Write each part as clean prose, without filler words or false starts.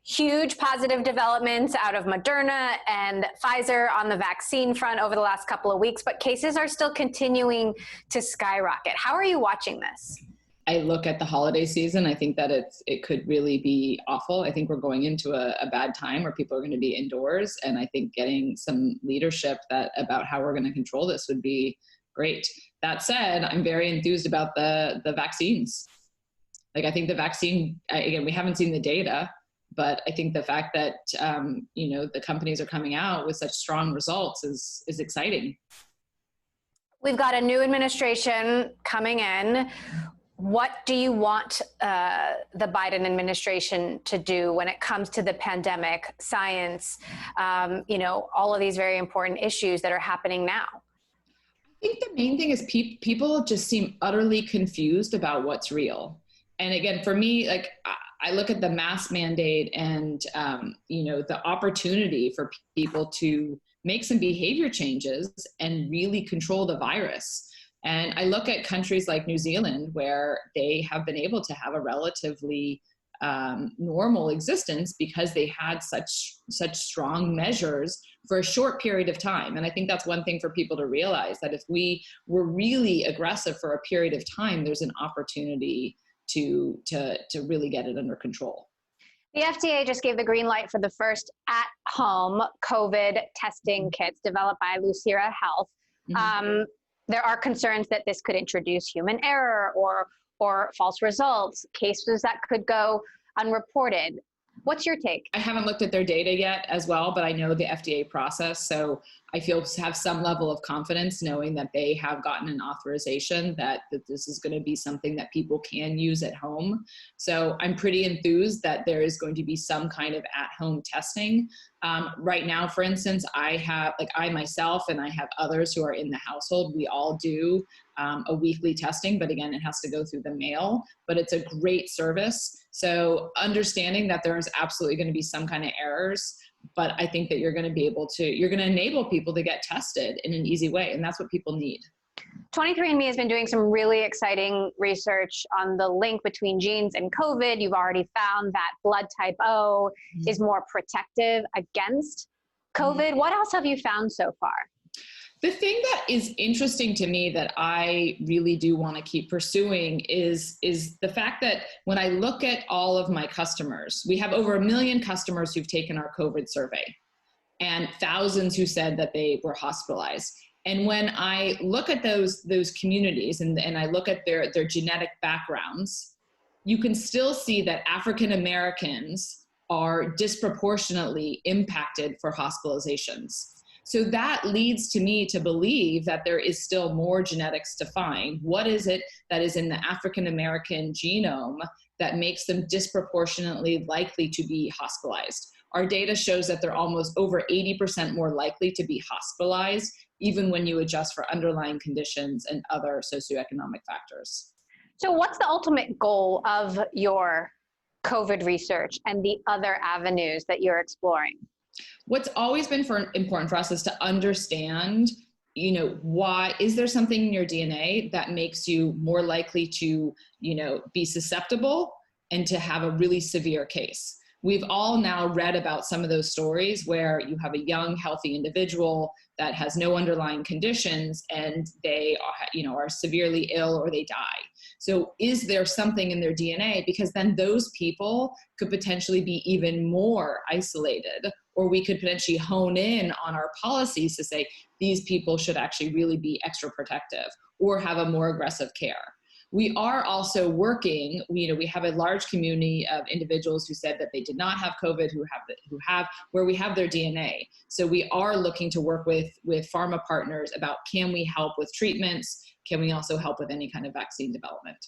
huge positive developments out of Moderna and Pfizer on the vaccine front over the last couple of weeks, but cases are still continuing to skyrocket. How are you watching this? I look at the holiday season. I think that it could really be awful. I think we're going into a bad time where people are going to be indoors. And I think getting some leadership about how we're going to control this would be great. That said, I'm very enthused about the vaccines. Like, I think the vaccine, again, we haven't seen the data, but I think the fact that, the companies are coming out with such strong results is exciting. We've got a new administration coming in. What do you want the Biden administration to do when it comes to the pandemic, science, all of these very important issues that are happening now? I think the main thing is people just seem utterly confused about what's real. And again, for me, like, I look at the mask mandate and, the opportunity for people to make some behavior changes and really control the virus. And I look at countries like New Zealand, where they have been able to have a relatively normal existence because they had such strong measures for a short period of time. And I think that's one thing for people to realize, that if we were really aggressive for a period of time, there's an opportunity to really get it under control. The FDA just gave the green light for the first at-home COVID testing kits developed by Lucira Health. Mm-hmm. There are concerns that this could introduce human error or false results, cases that could go unreported. What's your take? I haven't looked at their data yet as well, but I know the FDA process. So I have some level of confidence knowing that they have gotten an authorization that this is going to be something that people can use at home. So I'm pretty enthused that there is going to be some kind of at-home testing. Right now, for instance, I myself and I have others who are in the household, we all do a weekly testing, but again, it has to go through the mail, but it's a great service. So understanding that there is absolutely going to be some kind of errors, but I think that you're going to enable people to get tested in an easy way. And that's what people need. 23andMe has been doing some really exciting research on the link between genes and COVID. You've already found that blood type O is more protective against COVID. What else have you found so far? The thing that is interesting to me that I really do want to keep pursuing is the fact that when I look at all of my customers, we have over 1 million customers who've taken our COVID survey and thousands who said that they were hospitalized. And when I look at those communities and I look at their genetic backgrounds, you can still see that African Americans are disproportionately impacted for hospitalizations. So that leads to me to believe that there is still more genetics to find. What is it that is in the African American genome that makes them disproportionately likely to be hospitalized? Our data shows that they're almost over 80% more likely to be hospitalized, even when you adjust for underlying conditions and other socioeconomic factors. So what's the ultimate goal of your COVID research and the other avenues that you're exploring? What's always been important for us is to understand, why is there something in your DNA that makes you more likely to, be susceptible and to have a really severe case. We've all now read about some of those stories where you have a young, healthy individual that has no underlying conditions and they are severely ill or they die. So is there something in their DNA? Because then those people could potentially be even more isolated, or we could potentially hone in on our policies to say these people should actually really be extra protective or have a more aggressive care. We are also working, we have a large community of individuals who said that they did not have COVID, where we have their DNA. So we are looking to work with pharma partners about, can we help with treatments? Can we also help with any kind of vaccine development?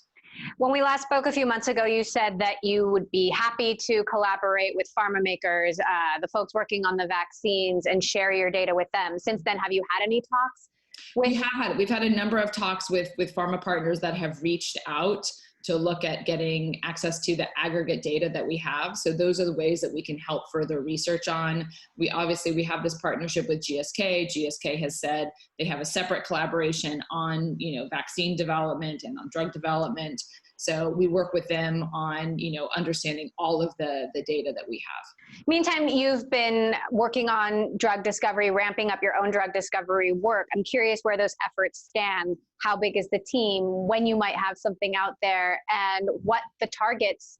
When we last spoke a few months ago, you said that you would be happy to collaborate with pharma makers, the folks working on the vaccines, and share your data with them. Since then, have you had any talks? We've had a number of talks with pharma partners that have reached out to look at getting access to the aggregate data that we have. So those are the ways that we can help further research on. We have this partnership with GSK. GSK has said they have a separate collaboration on, vaccine development and on drug development. So we work with them on, understanding all of the data that we have. Meantime, you've been working on drug discovery, ramping up your own drug discovery work. I'm curious where those efforts stand. How big is the team? When you might have something out there, and what the targets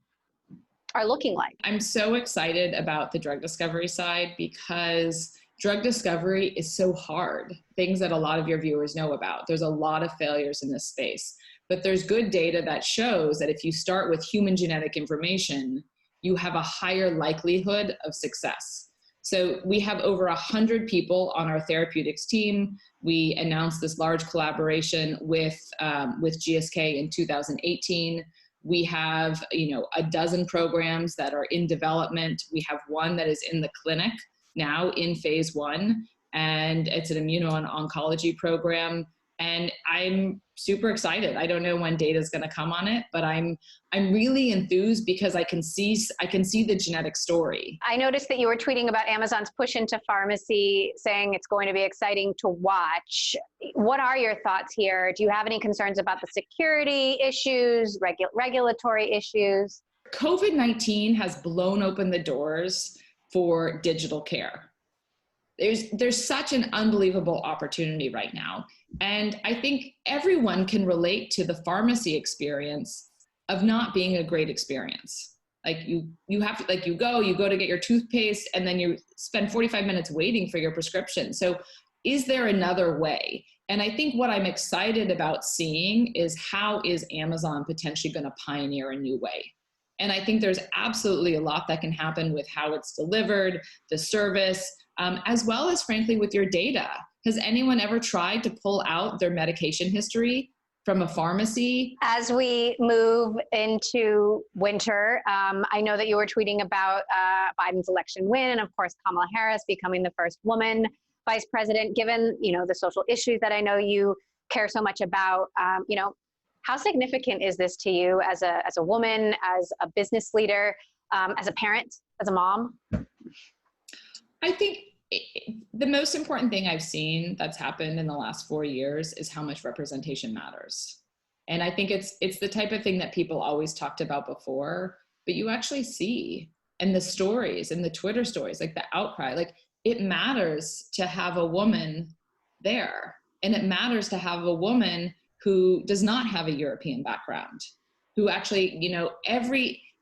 are looking like? I'm so excited about the drug discovery side because drug discovery is so hard. Things that a lot of your viewers know about. There's a lot of failures in this space, but there's good data that shows that if you start with human genetic information, you have a higher likelihood of success. So we have over 100 people on our therapeutics team. We announced this large collaboration with GSK in 2018. We have, a dozen programs that are in development. We have one that is in the clinic now in phase 1, and it's an immuno-oncology program. And I'm super excited. I don't know when data is going to come on it, but I'm really enthused because I can see the genetic story. I noticed that you were tweeting about Amazon's push into pharmacy, saying it's going to be exciting to watch. What are your thoughts here? Do you have any concerns about the security issues, regulatory issues? COVID-19 has blown open the doors for digital care. There's such an unbelievable opportunity right now. And I think everyone can relate to the pharmacy experience of not being a great experience. Like you have to, you go to get your toothpaste and then you spend 45 minutes waiting for your prescription. So is there another way? And I think what I'm excited about seeing is how is Amazon potentially going to pioneer a new way? And I think there's absolutely a lot that can happen with how it's delivered, the service, as well as, frankly, with your data. Has anyone ever tried to pull out their medication history from a pharmacy? As we move into winter, I know that you were tweeting about Biden's election win, and of course, Kamala Harris becoming the first woman vice president. Given the social issues that I know you care so much about, how significant is this to you as a woman, as a business leader, as a parent, as a mom? I think the most important thing I've seen that's happened in the last 4 years is how much representation matters. And I think it's the type of thing that people always talked about before, but you actually see in the stories, in the Twitter stories, like the outcry, like it matters to have a woman there. And it matters to have a woman who does not have a European background, who actually,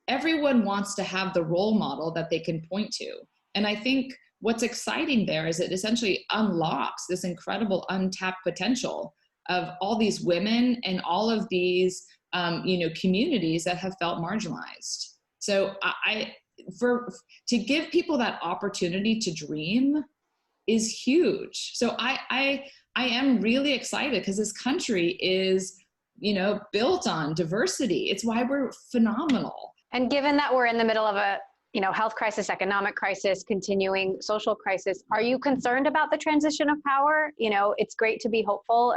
everyone wants to have the role model that they can point to. And I think what's exciting there is it essentially unlocks this incredible untapped potential of all these women and all of these, communities that have felt marginalized. So to give people that opportunity to dream is huge. So I am really excited because this country is, built on diversity. It's why we're phenomenal. And given that we're in the middle of a health crisis, economic crisis, continuing social crisis, are you concerned about the transition of power? It's great to be hopeful,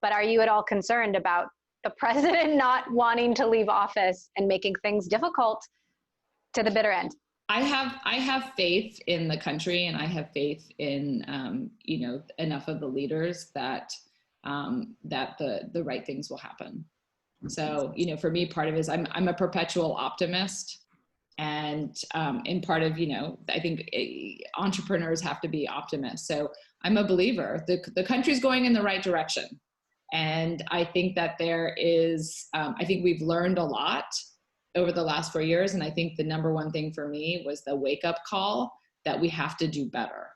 but are you at all concerned about the president not wanting to leave office and making things difficult to the bitter end? I have faith in the country, and I have faith in enough of the leaders that the right things will happen. So for me, part of it is I'm a perpetual optimist, and part of I think entrepreneurs have to be optimists. So I'm a believer. The country's going in the right direction, and I think that there is. I think we've learned a lot over the last 4 years. And I think the number one thing for me was the wake up call that we have to do better.